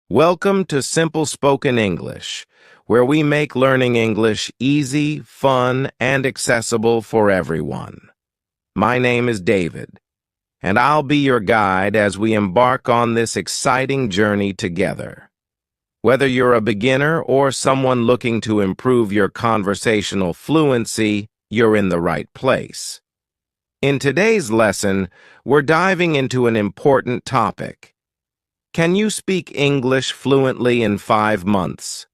Welcome to Simple Spoken English, where we make learning English easy, fun, and accessible for everyone. My name is David, and I'll be your guide as we embark on this exciting journey together. Whether you're a beginner or someone looking to improve your conversational fluency, you're in the right place. In today's lesson, we're diving into an important topic. Can you speak English fluently in 5 months?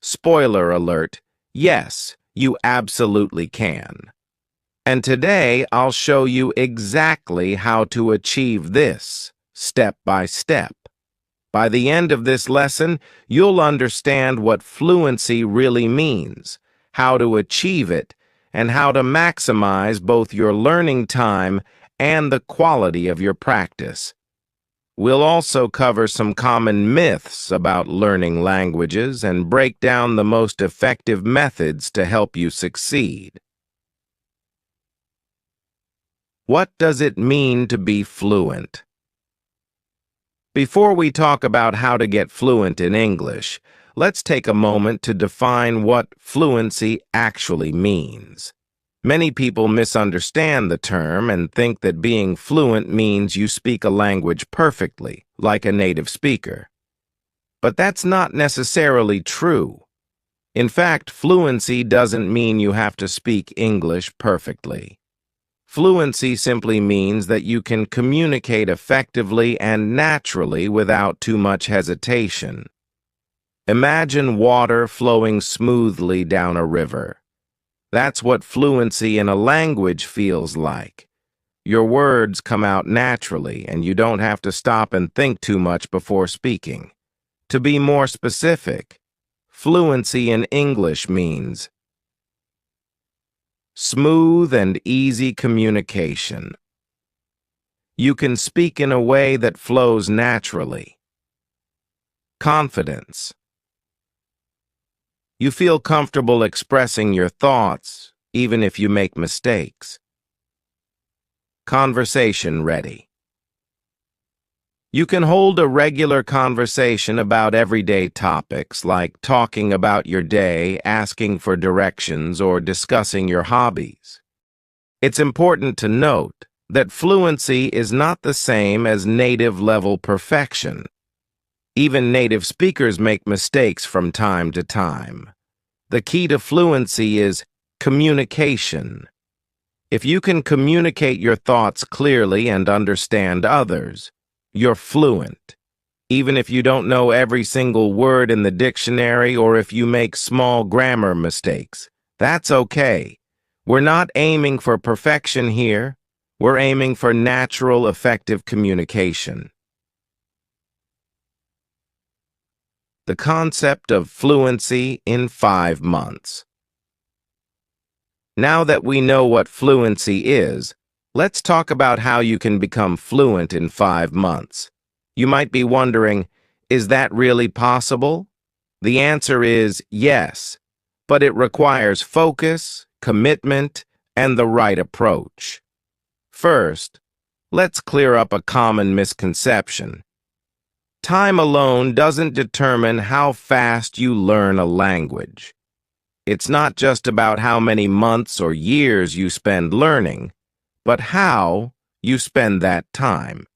Spoiler alert, yes, you absolutely can. And today I'll show you exactly how to achieve this, step by step. By the end of this lesson, you'll understand what fluency really means, how to achieve it, and how to maximize both your learning time and the quality of your practice. We'll also cover some common myths about learning languages and break down the most effective methods to help you succeed. What does it mean to be fluent? Before we talk about how to get fluent in English, let's take a moment to define what fluency actually means. Many people misunderstand the term and think that being fluent means you speak a language perfectly, like a native speaker. But that's not necessarily true. In fact, fluency doesn't mean you have to speak English perfectly. Fluency simply means that you can communicate effectively and naturally without too much hesitation. Imagine water flowing smoothly down a river. That's what fluency in a language feels like. Your words come out naturally, and you don't have to stop and think too much before speaking. To be more specific, fluency in English means smooth and easy communication. You can speak in a way that flows naturally. Confidence. You feel comfortable expressing your thoughts, even if you make mistakes. Conversation ready. You can hold a regular conversation about everyday topics like talking about your day, asking for directions, or discussing your hobbies. It's important to note that fluency is not the same as native-level perfection. Even native speakers make mistakes from time to time. The key to fluency is communication. If you can communicate your thoughts clearly and understand others, you're fluent. Even if you don't know every single word in the dictionary or if you make small grammar mistakes, that's okay. We're not aiming for perfection here. We're aiming for natural, effective communication. The concept of fluency in 5 months. Now that we know what fluency is, let's talk about how you can become fluent in 5 months. You might be wondering, is that really possible? The answer is yes, but it requires focus, commitment, and the right approach. First, let's clear up a common misconception. Time alone doesn't determine how fast you learn a language. It's not just about how many months or years you spend learning, but how you spend that time.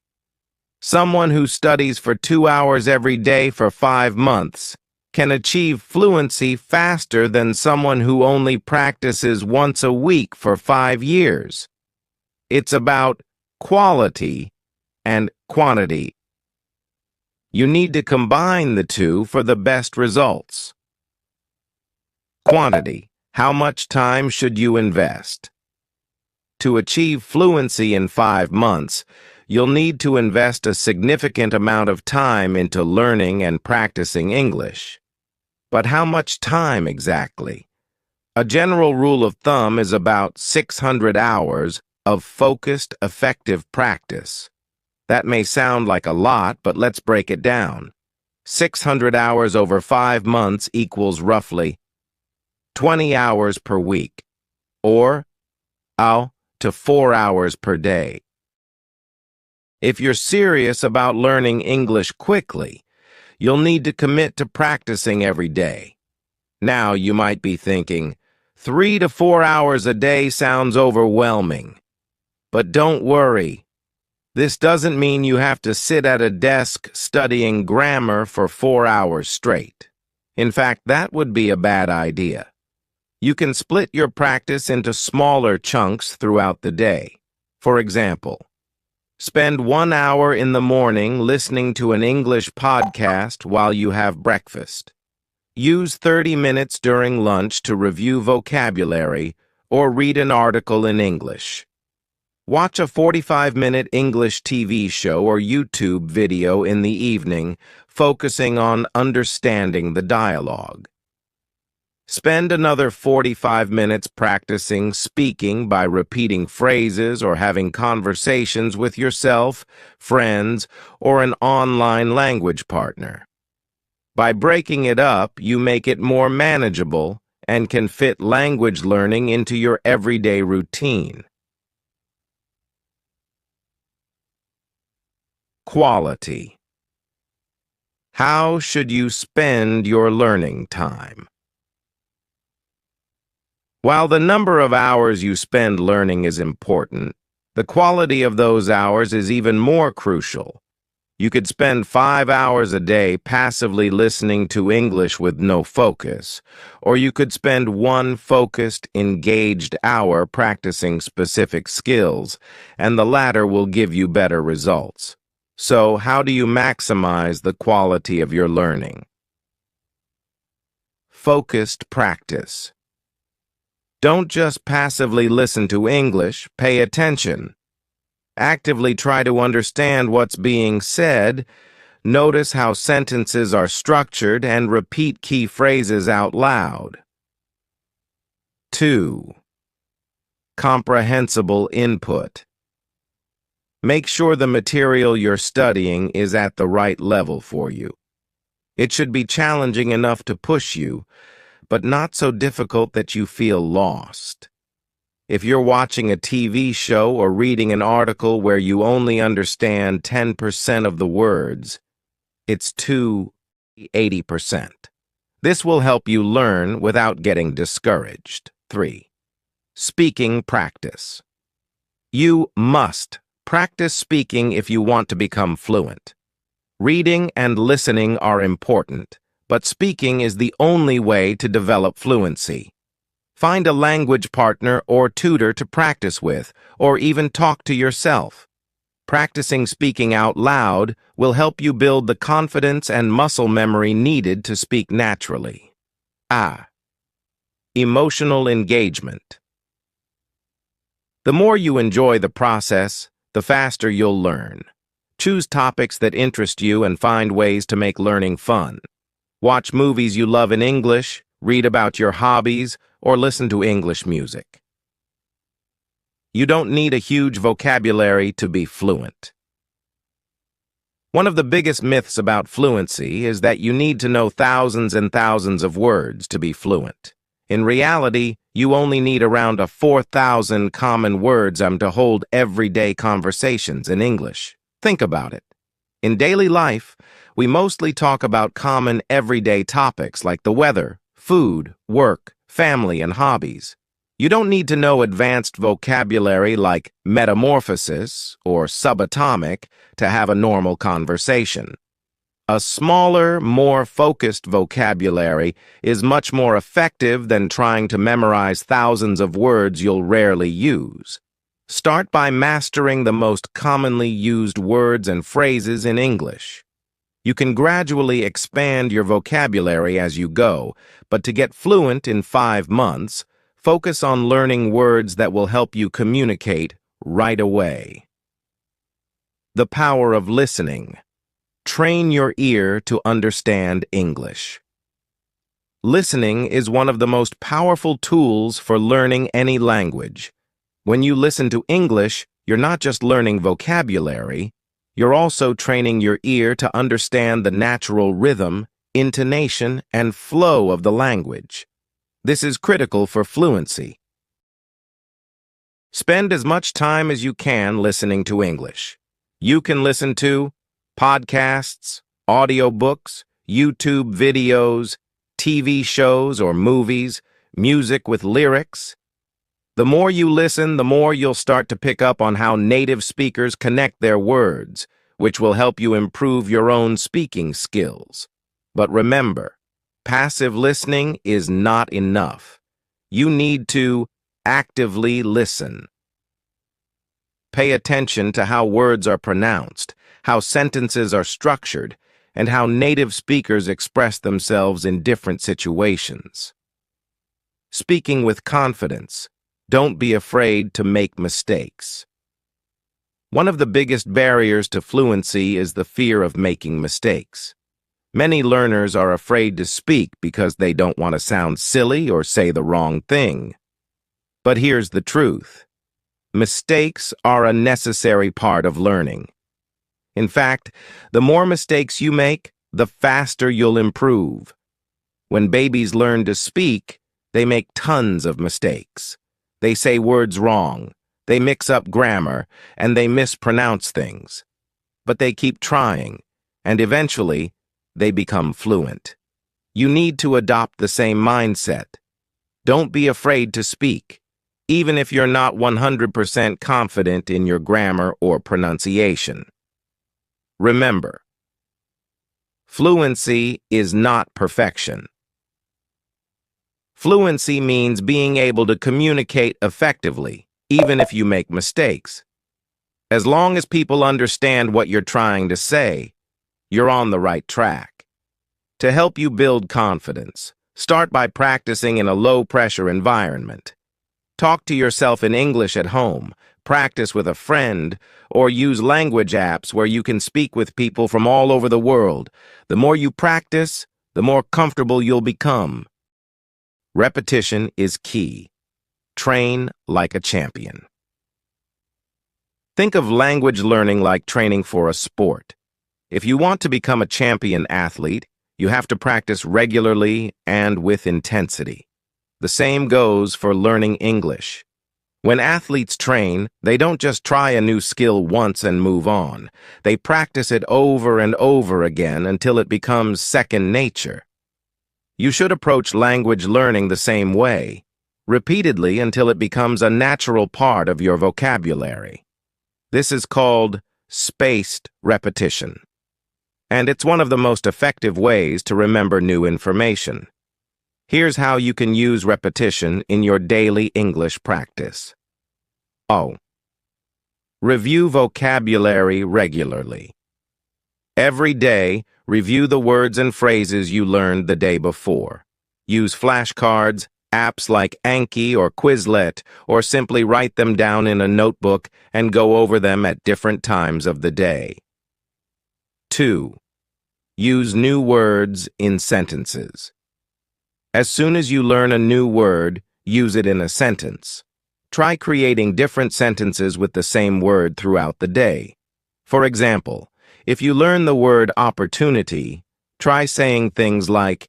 Someone who studies for 2 hours every day for 5 months can achieve fluency faster than someone who only practices once a week for 5 years. It's about quality and quantity. You need to combine the two for the best results. Quantity. How much time should you invest? To achieve fluency in 5 months, you'll need to invest a significant amount of time into learning and practicing English. But how much time exactly? A general rule of thumb is about 600 hours of focused, effective practice. That may sound like a lot, but let's break it down. 600 hours over 5 months equals roughly 20 hours per week, or to 4 hours per day. If you're serious about learning English quickly, you'll need to commit to practicing every day. Now you might be thinking, 3 to 4 hours a day sounds overwhelming. But don't worry. This doesn't mean you have to sit at a desk studying grammar for 4 hours straight. In fact, that would be a bad idea. You can split your practice into smaller chunks throughout the day. For example, spend 1 hour in the morning listening to an English podcast while you have breakfast. Use 30 minutes during lunch to review vocabulary or read an article in English. Watch a 45-minute English TV show or YouTube video in the evening, focusing on understanding the dialogue. Spend another 45 minutes practicing speaking by repeating phrases or having conversations with yourself, friends, or an online language partner. By breaking it up, you make it more manageable and can fit language learning into your everyday routine. Quality. How should you spend your learning time? While the number of hours you spend learning is important, the quality of those hours is even more crucial. You could spend 5 hours a day passively listening to English with no focus, or you could spend 1 focused, engaged hour practicing specific skills, and the latter will give you better results. So, how do you maximize the quality of your learning? Focused practice. Don't just passively listen to English, pay attention. Actively try to understand what's being said, notice how sentences are structured, and repeat key phrases out loud. 2. Comprehensible input. Make sure the material you're studying is at the right level for you. It should be challenging enough to push you, but not so difficult that you feel lost. If you're watching a TV show or reading an article where you only understand 10% of the words, it's 80%. This will help you learn without getting discouraged. 3. Speaking practice. You must practice speaking if you want to become fluent. Reading and listening are important, but speaking is the only way to develop fluency. Find a language partner or tutor to practice with, or even talk to yourself. Practicing speaking out loud will help you build the confidence and muscle memory needed to speak naturally. Emotional engagement. The more you enjoy the process, the faster you'll learn. Choose topics that interest you and find ways to make learning fun. Watch movies you love in English, read about your hobbies, or listen to English music. You don't need a huge vocabulary to be fluent. One of the biggest myths about fluency is that you need to know thousands and thousands of words to be fluent. In reality, you only need around 4,000 common words to hold everyday conversations in English. Think about it. In daily life, we mostly talk about common everyday topics like the weather, food, work, family, and hobbies. You don't need to know advanced vocabulary like metamorphosis or subatomic to have a normal conversation. A smaller, more focused vocabulary is much more effective than trying to memorize thousands of words you'll rarely use. Start by mastering the most commonly used words and phrases in English. You can gradually expand your vocabulary as you go, but to get fluent in 5 months, focus on learning words that will help you communicate right away. The power of listening. Train your ear to understand English. Listening is one of the most powerful tools for learning any language. When you listen to English, you're not just learning vocabulary, you're also training your ear to understand the natural rhythm, intonation, and flow of the language. This is critical for fluency. Spend as much time as you can listening to English. You can listen to podcasts, audiobooks, YouTube videos, TV shows or movies, music with lyrics. The more you listen, the more you'll start to pick up on how native speakers connect their words, which will help you improve your own speaking skills. But remember, passive listening is not enough. You need to actively listen. Pay attention to how words are pronounced, how sentences are structured, and how native speakers express themselves in different situations. Speaking with confidence. Don't be afraid to make mistakes. One of the biggest barriers to fluency is the fear of making mistakes. Many learners are afraid to speak because they don't want to sound silly or say the wrong thing. But here's the truth. Mistakes are a necessary part of learning. In fact, the more mistakes you make, the faster you'll improve. When babies learn to speak, they make tons of mistakes. They say words wrong, they mix up grammar, and they mispronounce things. But they keep trying, and eventually, they become fluent. You need to adopt the same mindset. Don't be afraid to speak, even if you're not 100% confident in your grammar or pronunciation. Remember, fluency is not perfection. Fluency means being able to communicate effectively, even if you make mistakes. As long as people understand what you're trying to say, you're on the right track. To help you build confidence, start by practicing in a low-pressure environment. Talk to yourself in English at home, practice with a friend, or use language apps where you can speak with people from all over the world. The more you practice, the more comfortable you'll become. Repetition is key. Train like a champion. Think of language learning like training for a sport. If you want to become a champion athlete, you have to practice regularly and with intensity. The same goes for learning English. When athletes train, they don't just try a new skill once and move on. They practice it over and over again until it becomes second nature. You should approach language learning the same way, repeatedly until it becomes a natural part of your vocabulary. This is called spaced repetition, and it's one of the most effective ways to remember new information. Here's how you can use repetition in your daily English practice. Review vocabulary regularly. Every day, review the words and phrases you learned the day before. Use flashcards, apps like Anki or Quizlet, or simply write them down in a notebook and go over them at different times of the day. 2. Use new words in sentences. As soon as you learn a new word, use it in a sentence. Try creating different sentences with the same word throughout the day. For example, if you learn the word opportunity, try saying things like,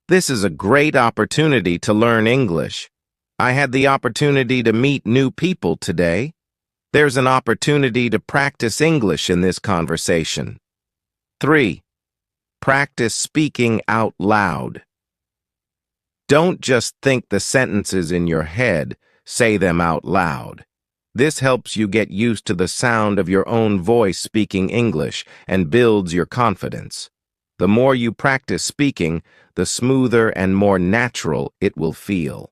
"This is a great opportunity to learn English. I had the opportunity to meet new people today. There's an opportunity to practice English in this conversation." 3. Practice speaking out loud. Don't just think the sentences in your head, say them out loud. This helps you get used to the sound of your own voice speaking English and builds your confidence. The more you practice speaking, the smoother and more natural it will feel.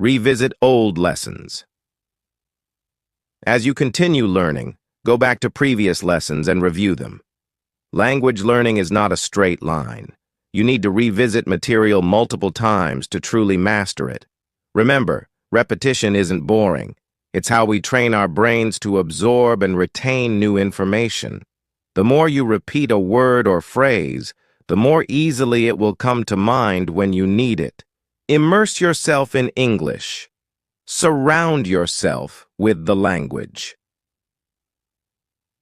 Revisit old lessons. As you continue learning, go back to previous lessons and review them. Language learning is not a straight line. You need to revisit material multiple times to truly master it. Remember, repetition isn't boring. It's how we train our brains to absorb and retain new information. The more you repeat a word or phrase, the more easily it will come to mind when you need it. Immerse yourself in English. Surround yourself with the language.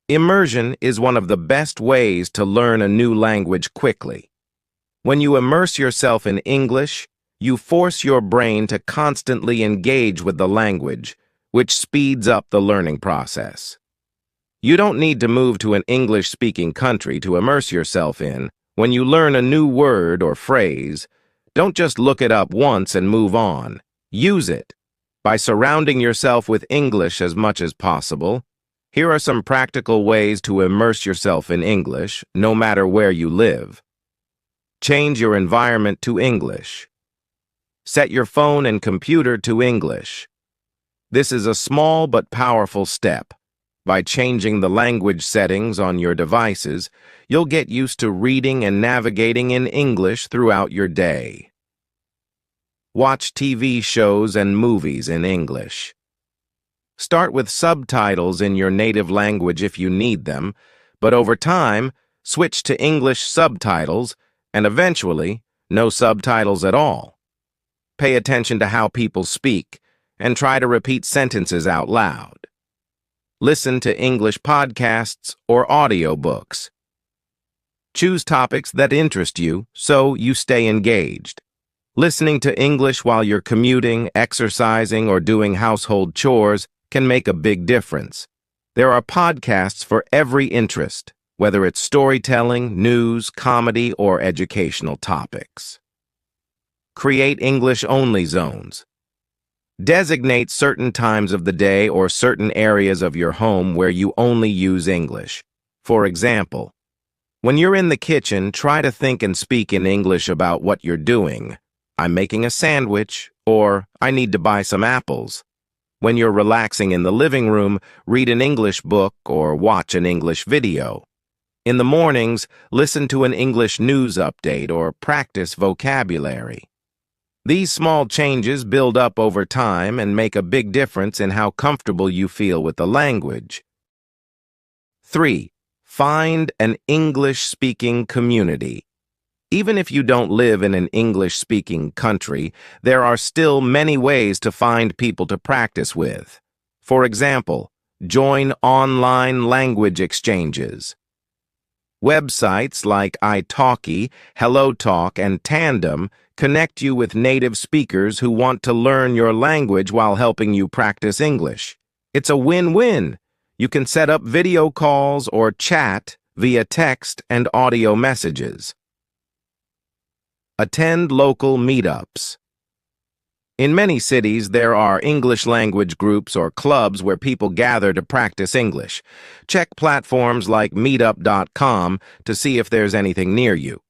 Immersion is one of the best ways to learn a new language quickly. When you immerse yourself in English, you force your brain to constantly engage with the language, which speeds up the learning process. You don't need to move to an English-speaking country to immerse yourself in. When you learn a new word or phrase, don't just look it up once and move on. Use it. By surrounding yourself with English as much as possible, here are some practical ways to immerse yourself in English, no matter where you live. Change your environment to English. Set your phone and computer to English. This is a small but powerful step. By changing the language settings on your devices, you'll get used to reading and navigating in English throughout your day. Watch TV shows and movies in English. Start with subtitles in your native language if you need them, but over time, switch to English subtitles and eventually, no subtitles at all. Pay attention to how people speak and try to repeat sentences out loud. Listen to English podcasts or audiobooks. Choose topics that interest you so you stay engaged. Listening to English while you're commuting, exercising, or doing household chores can make a big difference. There are podcasts for every interest, whether it's storytelling, news, comedy, or educational topics. Create English-only zones. Designate certain times of the day or certain areas of your home where you only use English. For example, when you're in the kitchen, try to think and speak in English about what you're doing. I'm making a sandwich, or I need to buy some apples. When you're relaxing in the living room, read an English book or watch an English video. In the mornings, listen to an English news update or practice vocabulary. These small changes build up over time and make a big difference in how comfortable you feel with the language. 3. Find an English-speaking community. Even if you don't live in an English-speaking country, there are still many ways to find people to practice with. For example, join online language exchanges. Websites like italki, HelloTalk, and Tandem connect you with native speakers who want to learn your language while helping you practice English. It's a win-win. You can set up video calls or chat via text and audio messages. Attend local meetups. In many cities, there are English language groups or clubs where people gather to practice English. Check platforms like meetup.com to see if there's anything near you.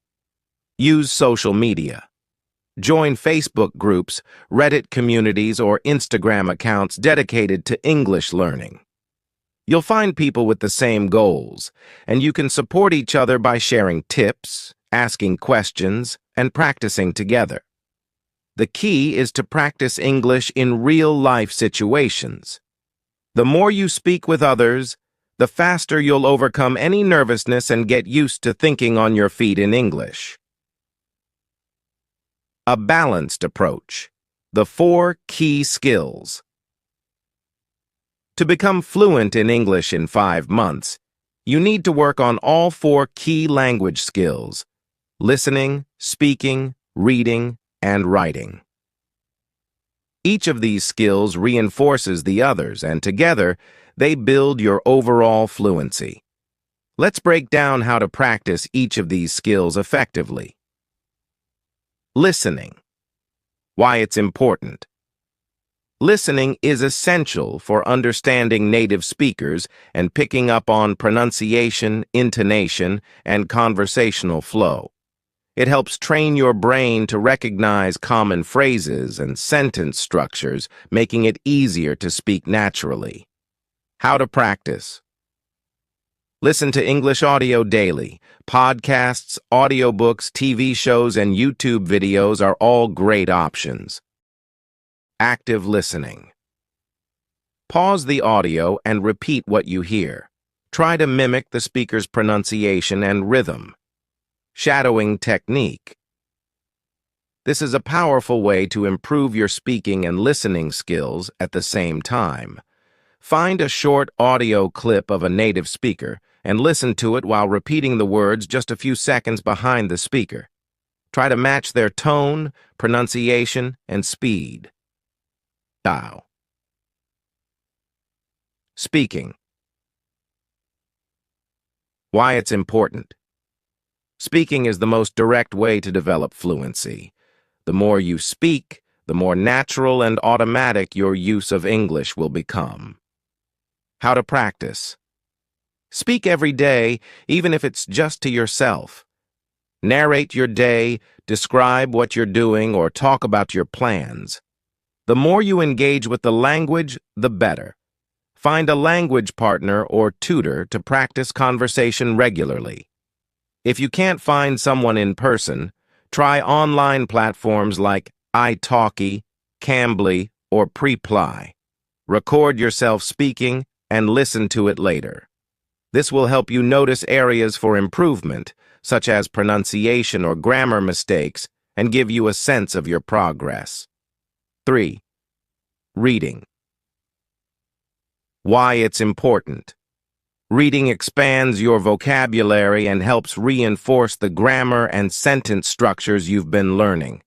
Use social media. Join Facebook groups, Reddit communities, or Instagram accounts dedicated to English learning. You'll find people with the same goals, and you can support each other by sharing tips, asking questions, and practicing together. The key is to practice English in real-life situations. The more you speak with others, the faster you'll overcome any nervousness and get used to thinking on your feet in English. A balanced approach. The 4 key skills. To become fluent in English in 5 months, you need to work on all 4 key language skills: listening, speaking, reading, and writing. Each of these skills reinforces the others, and together, they build your overall fluency. Let's break down how to practice each of these skills effectively. Listening. Why it's important. Listening is essential for understanding native speakers and picking up on pronunciation, intonation, and conversational flow. It helps train your brain to recognize common phrases and sentence structures, making it easier to speak naturally. How to practice. Listen to English audio daily. Podcasts, audiobooks, TV shows, and YouTube videos are all great options. Active listening. Pause the audio and repeat what you hear. Try to mimic the speaker's pronunciation and rhythm. Shadowing technique. This is a powerful way to improve your speaking and listening skills at the same time. Find a short audio clip of a native speaker and listen to it while repeating the words just a few seconds behind the speaker. Try to match their tone, pronunciation, and speed. Speaking. Why it's important. Speaking is the most direct way to develop fluency. The more you speak, the more natural and automatic your use of English will become. How to practice. Speak every day, even if it's just to yourself. Narrate your day, describe what you're doing, or talk about your plans. The more you engage with the language, the better. Find a language partner or tutor to practice conversation regularly. If you can't find someone in person, try online platforms like italki, Cambly, or Preply. Record yourself speaking and listen to it later. This will help you notice areas for improvement, such as pronunciation or grammar mistakes, and give you a sense of your progress. 3. Reading. Why it's important. Reading expands your vocabulary and helps reinforce the grammar and sentence structures you've been learning.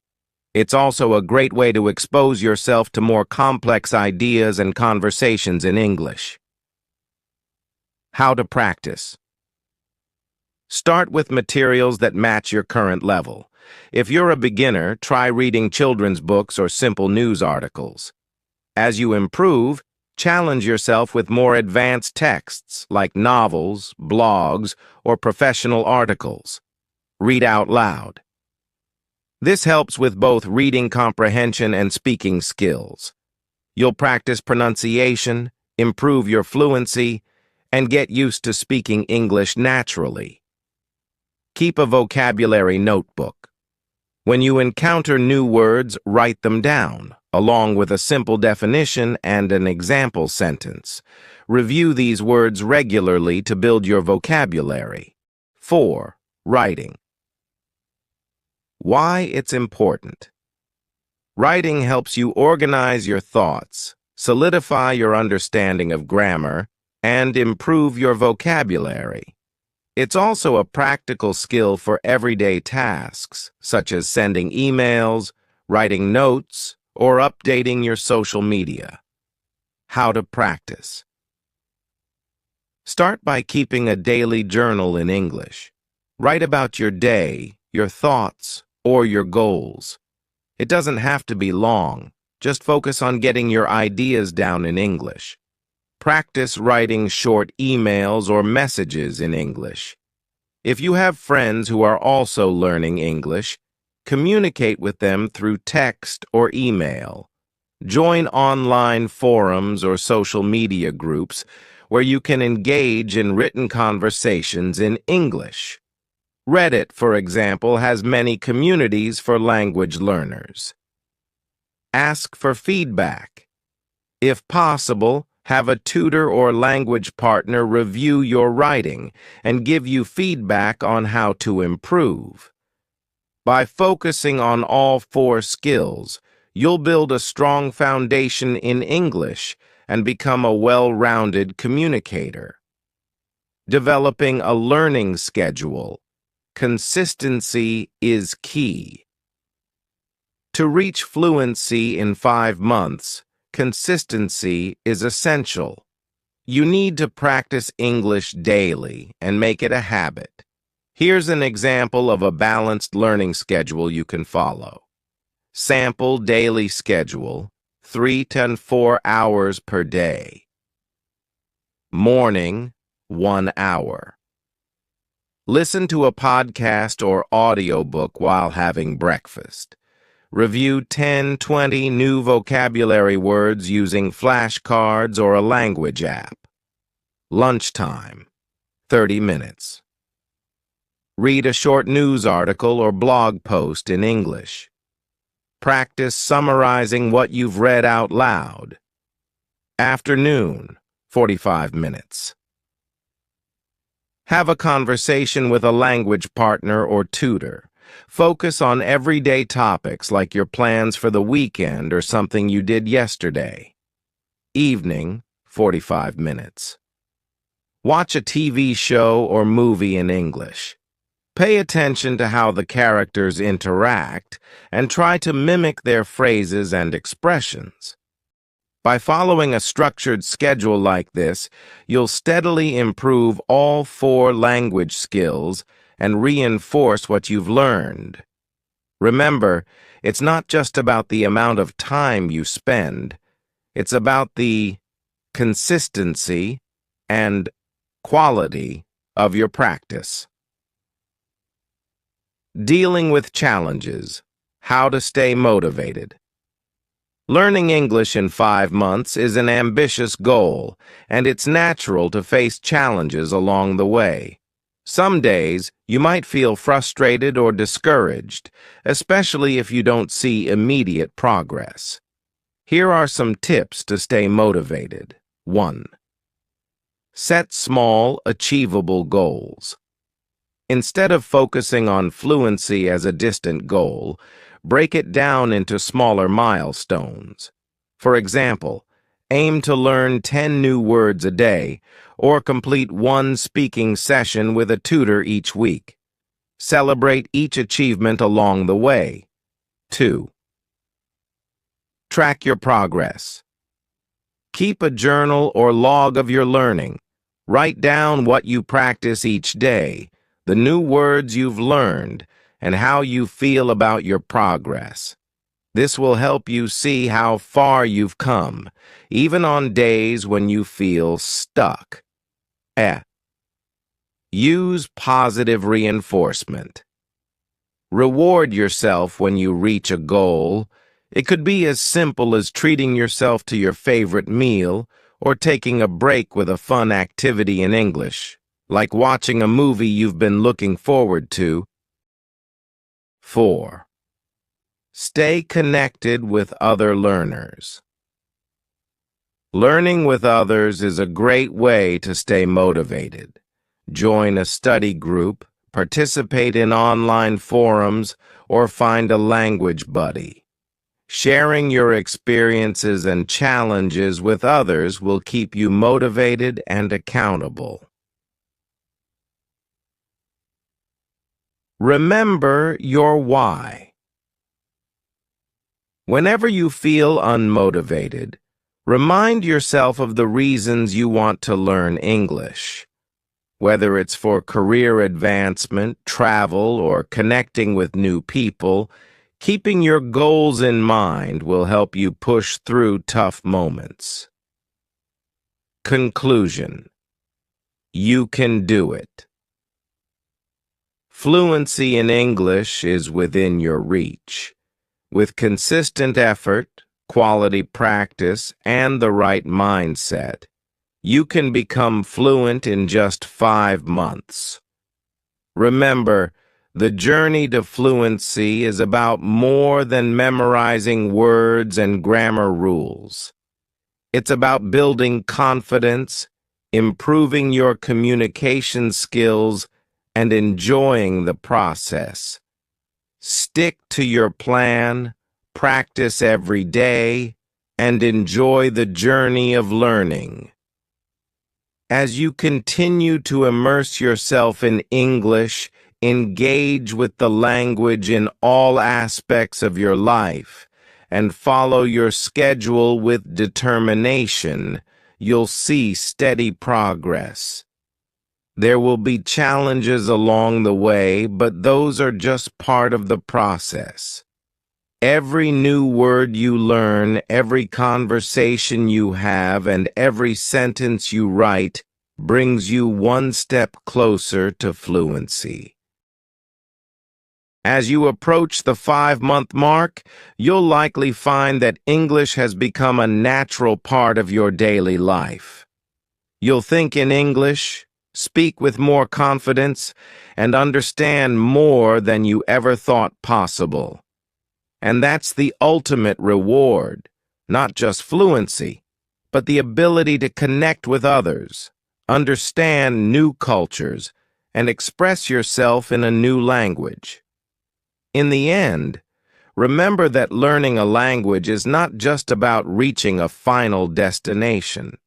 It's also a great way to expose yourself to more complex ideas and conversations in English. How to practice. Start with materials that match your current level. If you're a beginner, try reading children's books or simple news articles. As you improve, challenge yourself with more advanced texts like novels, blogs, or professional articles. Read out loud. This helps with both reading comprehension and speaking skills. You'll practice pronunciation, improve your fluency, and get used to speaking English naturally. Keep a vocabulary notebook. When you encounter new words, write them down, along with a simple definition and an example sentence. Review these words regularly to build your vocabulary. 4. Writing. Why it's important. Writing helps you organize your thoughts, solidify your understanding of grammar, and improve your vocabulary. It's also a practical skill for everyday tasks, such as sending emails, writing notes, or updating your social media. How to practice. Start by keeping a daily journal in English. Write about your day, your thoughts, or your goals. It doesn't have to be long. Just focus on getting your ideas down in English. Practice writing short emails or messages in English. If you have friends who are also learning English, communicate with them through text or email. Join online forums or social media groups where you can engage in written conversations in English. Reddit, for example, has many communities for language learners. Ask for feedback. If possible, have a tutor or language partner review your writing and give you feedback on how to improve. By focusing on all 4 skills, you'll build a strong foundation in English and become a well-rounded communicator. Developing a learning schedule. Consistency is key. To reach fluency in 5 months, consistency is essential. You need to practice English daily and make it a habit. Here's an example of a balanced learning schedule you can follow. Sample daily schedule, 3 to 4 hours per day. Morning, 1 hour. Listen to a podcast or audiobook while having breakfast. Review 10-20 new vocabulary words using flashcards or a language app. Lunchtime, 30 minutes. Read a short news article or blog post in English. Practice summarizing what you've read out loud. Afternoon, 45 minutes. Have a conversation with a language partner or tutor. Focus on everyday topics like your plans for the weekend or something you did yesterday. Evening, 45 minutes. Watch a TV show or movie in English. Pay attention to how the characters interact and try to mimic their phrases and expressions. By following a structured schedule like this, you'll steadily improve all 4 language skills and reinforce what you've learned. Remember, it's not just about the amount of time you spend, it's about the consistency and quality of your practice. Dealing with challenges. How to stay motivated. Learning English in 5 months is an ambitious goal, and it's natural to face challenges along the way. Some days, you might feel frustrated or discouraged, especially if you don't see immediate progress. Here are some tips to stay motivated. 1. Set small, achievable goals. Instead of focusing on fluency as a distant goal, break it down into smaller milestones. For example, aim to learn 10 new words a day, or complete 1 speaking session with a tutor each week. Celebrate each achievement along the way. 2. Track your progress. Keep a journal or log of your learning. Write down what you practice each day, the new words you've learned, and how you feel about your progress. This will help you see how far you've come, even on days when you feel stuck. Use positive reinforcement. Reward yourself when you reach a goal. It could be as simple as treating yourself to your favorite meal or taking a break with a fun activity in English, like watching a movie you've been looking forward to. 4. Stay connected with other learners. Learning with others is a great way to stay motivated. Join a study group, participate in online forums, or find a language buddy. Sharing your experiences and challenges with others will keep you motivated and accountable. Remember your why. Whenever you feel unmotivated, remind yourself of the reasons you want to learn English. Whether it's for career advancement, travel, or connecting with new people, keeping your goals in mind will help you push through tough moments. Conclusion. You can do it. Fluency in English is within your reach. With consistent effort, quality practice, and the right mindset, you can become fluent in just 5 months. Remember, the journey to fluency is about more than memorizing words and grammar rules. It's about building confidence, improving your communication skills, and enjoying the process. Stick to your plan, practice every day, and enjoy the journey of learning. As you continue to immerse yourself in English, engage with the language in all aspects of your life, and follow your schedule with determination, you'll see steady progress. There will be challenges along the way, but those are just part of the process. Every new word you learn, every conversation you have, and every sentence you write brings you one step closer to fluency. As you approach the 5-month mark, you'll likely find that English has become a natural part of your daily life. You'll think in English, speak with more confidence, and understand more than you ever thought possible. And that's the ultimate reward, not just fluency, but the ability to connect with others, understand new cultures, and express yourself in a new language. In the end, remember that learning a language is not just about reaching a final destination.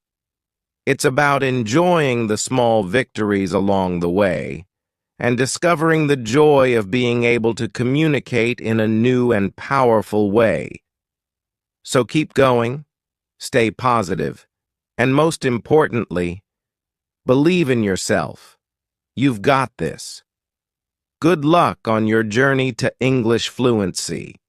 It's about enjoying the small victories along the way and discovering the joy of being able to communicate in a new and powerful way. So keep going, stay positive, and most importantly, believe in yourself. You've got this. Good luck on your journey to English fluency.